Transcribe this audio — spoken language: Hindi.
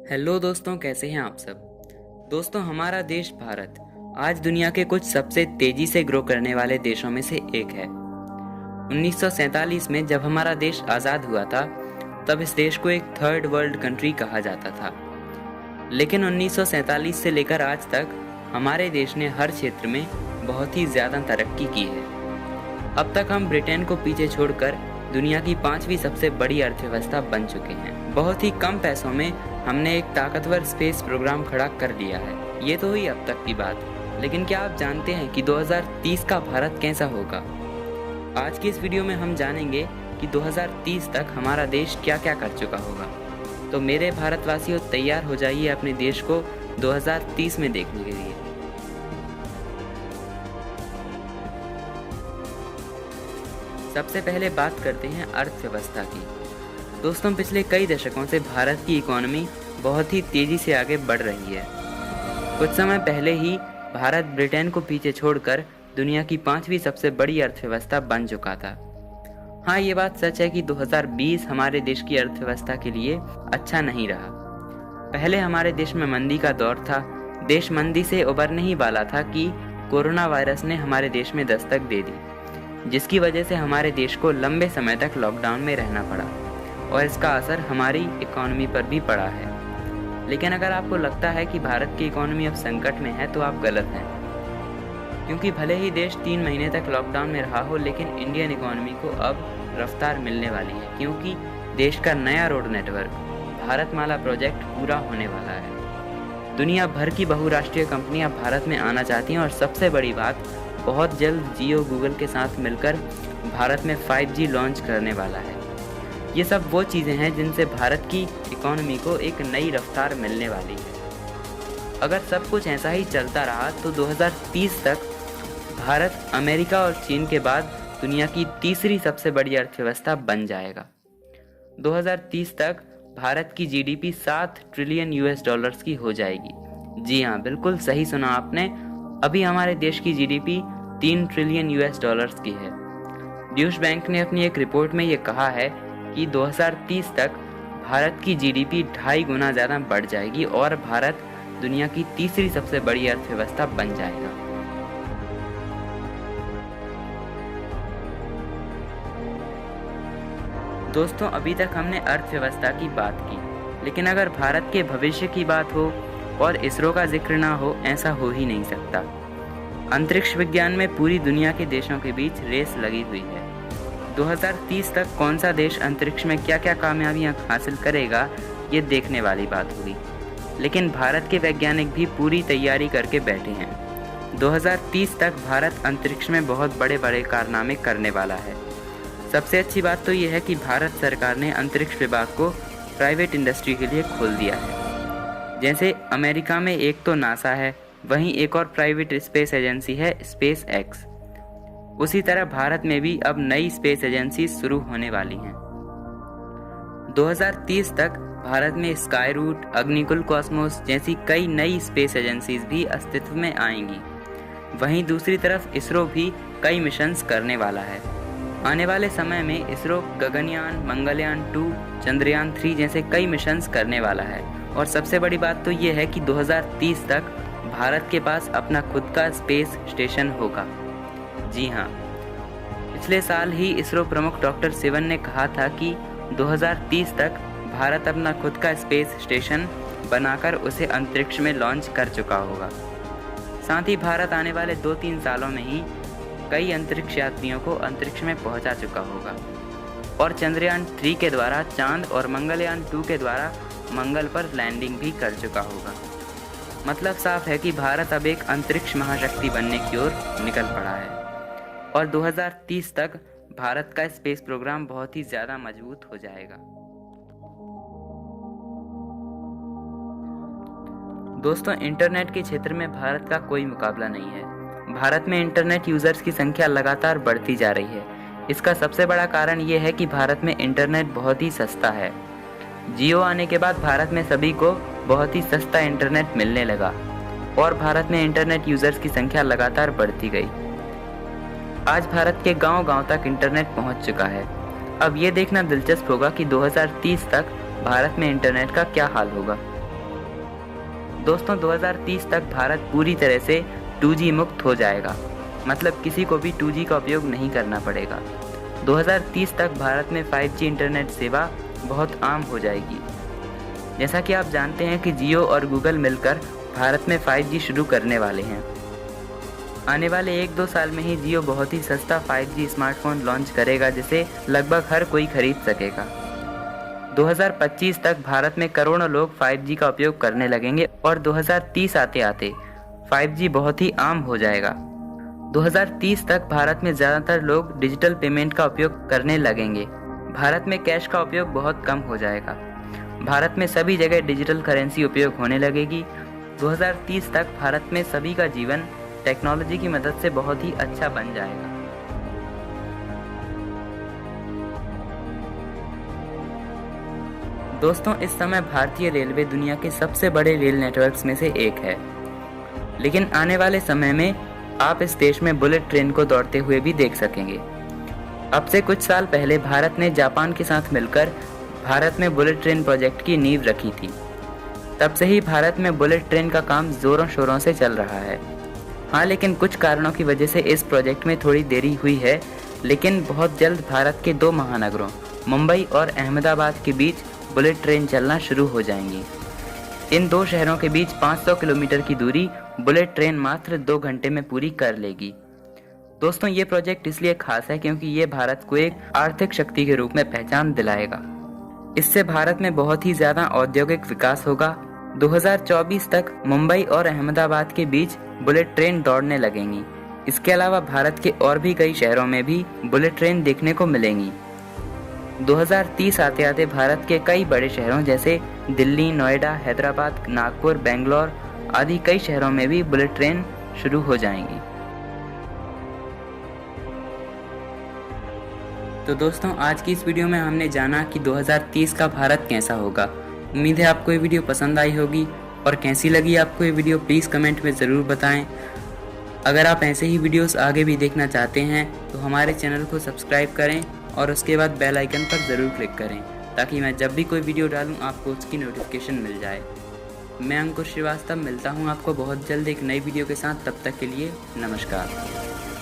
हेलो दोस्तों, कैसे हैं आप सब। दोस्तों, हमारा देश भारत आज दुनिया के कुछ सबसे तेजी से ग्रो करने वाले देशों में से एक है। 1947 में जब हमारा देश आज़ाद हुआ था, तब इस देश को एक थर्ड वर्ल्ड कंट्री कहा जाता था। लेकिन 1947 से लेकर आज तक हमारे देश ने हर क्षेत्र में बहुत ही ज़्यादा तरक्की की है। अब तक हम ब्रिटेन को पीछे छोड़कर दुनिया की 5वीं सबसे बड़ी अर्थव्यवस्था बन चुके हैं। बहुत ही कम पैसों में हमने एक ताकतवर स्पेस प्रोग्राम खड़ा कर लिया है। ये तो हुई अब तक की बात, लेकिन क्या आप जानते हैं कि 2030 का भारत कैसा होगा? आज की इस वीडियो में हम जानेंगे कि 2030 तक हमारा देश क्या क्या कर चुका होगा। तो मेरे भारतवासियों, तैयार हो जाइए अपने देश को 2030 में देखने के लिए। सबसे पहले बात करते हैं अर्थव्यवस्था की। दोस्तों, पिछले कई दशकों से भारत की इकोनॉमी बहुत ही तेजी से आगे बढ़ रही है। कुछ समय पहले ही भारत ब्रिटेन को पीछे छोड़कर दुनिया की 5वीं सबसे बड़ी अर्थव्यवस्था बन चुका था। हाँ, ये बात सच है कि 2020 हमारे देश की अर्थव्यवस्था के लिए अच्छा नहीं रहा। पहले हमारे देश में मंदी का दौर था। देश मंदी से उबरने ही वाला था कि कोरोना वायरस ने हमारे देश में दस्तक दे दी, जिसकी वजह से हमारे देश को लंबे समय तक लॉकडाउन में रहना पड़ा और इसका असर हमारी इकोनॉमी पर भी पड़ा है। लेकिन अगर आपको लगता है कि भारत की इकोनॉमी अब संकट में है, तो आप गलत हैं, क्योंकि भले ही देश 3 महीने तक लॉकडाउन में रहा हो, लेकिन इंडियन इकोनॉमी को अब रफ्तार मिलने वाली है, क्योंकि देश का नया रोड नेटवर्क भारतमाला प्रोजेक्ट पूरा होने वाला है। दुनिया भर की बहुराष्ट्रीय कंपनियां भारत में आना चाहती हैं और सबसे बड़ी बात, बहुत जल्द जियो गूगल के साथ मिलकर भारत में 5G लॉन्च करने वाला है। ये सब वो चीज़ें हैं जिनसे भारत की इकोनॉमी को एक नई रफ्तार मिलने वाली है। अगर सब कुछ ऐसा ही चलता रहा तो 2030 तक भारत अमेरिका और चीन के बाद दुनिया की तीसरी सबसे बड़ी अर्थव्यवस्था बन जाएगा। 2030 तक भारत की जीडीपी 7 ट्रिलियन US डॉलर्स की हो जाएगी। जी हाँ, बिल्कुल सही सुना आपने। अभी हमारे देश की जीडीपी 3 ट्रिलियन US डॉलर्स की है। ड्यूश बैंक ने अपनी एक रिपोर्ट में ये कहा है कि 2030 तक भारत की जीडीपी 2.5 गुना ज़्यादा बढ़ जाएगी और भारत दुनिया की तीसरी सबसे बड़ी अर्थव्यवस्था बन जाएगा। दोस्तों, अभी तक हमने अर्थव्यवस्था की बात की, लेकिन अगर भारत के भविष्य की बात हो और इसरो का जिक्र ना हो, ऐसा हो ही नहीं सकता। अंतरिक्ष विज्ञान में पूरी दुनिया के देशों के बीच रेस लगी हुई है। 2030 तक कौन सा देश अंतरिक्ष में क्या क्या कामयाबियां हासिल करेगा, ये देखने वाली बात होगी। लेकिन भारत के वैज्ञानिक भी पूरी तैयारी करके बैठे हैं। 2030 तक भारत अंतरिक्ष में बहुत बड़े बड़े कारनामे करने वाला है। सबसे अच्छी बात तो ये है कि भारत सरकार ने अंतरिक्ष विभाग को प्राइवेट इंडस्ट्री के लिए खोल दिया है। जैसे अमेरिका में एक तो नासा है, वहीं एक और प्राइवेट स्पेस एजेंसी है स्पेस एक्स। उसी तरह भारत में भी अब नई स्पेस एजेंसी शुरू होने वाली हैं। 2030 तक भारत में स्काई रूट, अग्निकुल कॉस्मोस जैसी कई नई स्पेस एजेंसीज भी अस्तित्व में आएंगी। वहीं दूसरी तरफ इसरो भी कई मिशंस करने वाला है। आने वाले समय में इसरो गगनयान, मंगलयान 2, चंद्रयान 3 जैसे कई मिशंस करने वाला है। और सबसे बड़ी बात तो ये है कि 2030 तक भारत के पास अपना खुद का स्पेस स्टेशन होगा। जी हाँ, पिछले साल ही इसरो प्रमुख डॉक्टर सिवन ने कहा था कि 2030 तक भारत अपना खुद का स्पेस स्टेशन बनाकर उसे अंतरिक्ष में लॉन्च कर चुका होगा। साथ ही भारत आने वाले 2-3 सालों में ही कई अंतरिक्ष यात्रियों को अंतरिक्ष में पहुंचा चुका होगा और चंद्रयान 3 के द्वारा चांद और मंगलयान 2 के द्वारा मंगल पर लैंडिंग भी कर चुका होगा। मतलब साफ है कि भारत अब एक अंतरिक्ष महाशक्ति बनने की ओर निकल पड़ा है और 2030 तक भारत का स्पेस प्रोग्राम बहुत ही ज़्यादा मजबूत हो जाएगा। दोस्तों, इंटरनेट के क्षेत्र में भारत का कोई मुकाबला नहीं है। भारत में इंटरनेट यूज़र्स की संख्या लगातार बढ़ती जा रही है। इसका सबसे बड़ा कारण ये है कि भारत में इंटरनेट बहुत ही सस्ता है। जियो आने के बाद भारत में सभी को बहुत ही सस्ता इंटरनेट मिलने लगा और भारत में इंटरनेट यूज़र्स की संख्या लगातार बढ़ती गई। आज भारत के गांव-गांव तक इंटरनेट पहुंच चुका है। अब ये देखना दिलचस्प होगा कि 2030 तक भारत में इंटरनेट का क्या हाल होगा। दोस्तों 2030 तक भारत पूरी तरह से 2G मुक्त हो जाएगा, मतलब किसी को भी 2G का उपयोग नहीं करना पड़ेगा। 2030 तक भारत में 5G इंटरनेट सेवा बहुत आम हो जाएगी। जैसा कि आप जानते हैं कि जियो और गूगल मिलकर भारत में 5G शुरू करने वाले हैं। आने वाले 1-2 साल में ही जियो बहुत ही सस्ता 5G स्मार्टफोन लॉन्च करेगा, जिसे लगभग हर कोई खरीद सकेगा। 2025 तक भारत में करोड़ों लोग 5G का उपयोग करने लगेंगे और 2030 आते आते 5G बहुत ही आम हो जाएगा। 2030 तक भारत में ज़्यादातर लोग डिजिटल पेमेंट का उपयोग करने लगेंगे। भारत में कैश का उपयोग बहुत कम हो जाएगा। भारत में सभी जगह डिजिटल करेंसी उपयोग होने लगेगी। 2030 तक भारत में सभी का जीवन टेक्नोलॉजी की मदद से बहुत ही अच्छा बन जाएगा। दोस्तों, इस समय भारतीय रेलवे दुनिया के सबसे बड़े रेल नेटवर्क्स में से एक है, लेकिन आने वाले समय में आप इस देश में बुलेट ट्रेन को दौड़ते हुए भी देख सकेंगे। अब से कुछ साल पहले भारत ने जापान के साथ मिलकर भारत में बुलेट ट्रेन प्रोजेक्ट की नींव रखी थी। तब से ही भारत में बुलेट ट्रेन का काम जोरों शोरों से चल रहा है। हाँ, लेकिन कुछ कारणों की वजह से इस प्रोजेक्ट में थोड़ी देरी हुई है, लेकिन बहुत जल्द भारत के 2 महानगरों मुंबई और अहमदाबाद के बीच बुलेट ट्रेन चलना शुरू हो जाएंगी। इन 2 शहरों के बीच 500 किलोमीटर की दूरी बुलेट ट्रेन मात्र 2 घंटे में पूरी कर लेगी। दोस्तों, ये प्रोजेक्ट इसलिए खास है क्योंकि ये भारत को एक आर्थिक शक्ति के रूप में पहचान दिलाएगा। इससे भारत में बहुत ही ज़्यादा औद्योगिक विकास होगा। 2024 तक मुंबई और अहमदाबाद के बीच बुलेट ट्रेन दौड़ने लगेंगी। इसके अलावा भारत के और भी कई शहरों में भी बुलेट ट्रेन देखने को मिलेंगी। 2030 आते आते भारत के कई बड़े शहरों जैसे दिल्ली, नोएडा, हैदराबाद, नागपुर, बेंगलोर आदि कई शहरों में भी बुलेट ट्रेन शुरू हो जाएंगी। तो दोस्तों, आज की इस वीडियो में हमने जाना कि 2030 का भारत कैसा होगा। उम्मीद है आपको ये वीडियो पसंद आई होगी, और कैसी लगी आपको ये वीडियो प्लीज़ कमेंट में ज़रूर बताएं। अगर आप ऐसे ही वीडियोस आगे भी देखना चाहते हैं तो हमारे चैनल को सब्सक्राइब करें और उसके बाद बेल आइकन पर ज़रूर क्लिक करें, ताकि मैं जब भी कोई वीडियो डालूं आपको उसकी नोटिफिकेशन मिल जाए। मैं अंकुर श्रीवास्तव मिलता हूं आपको बहुत जल्द एक नई वीडियो के साथ। तब तक के लिए नमस्कार।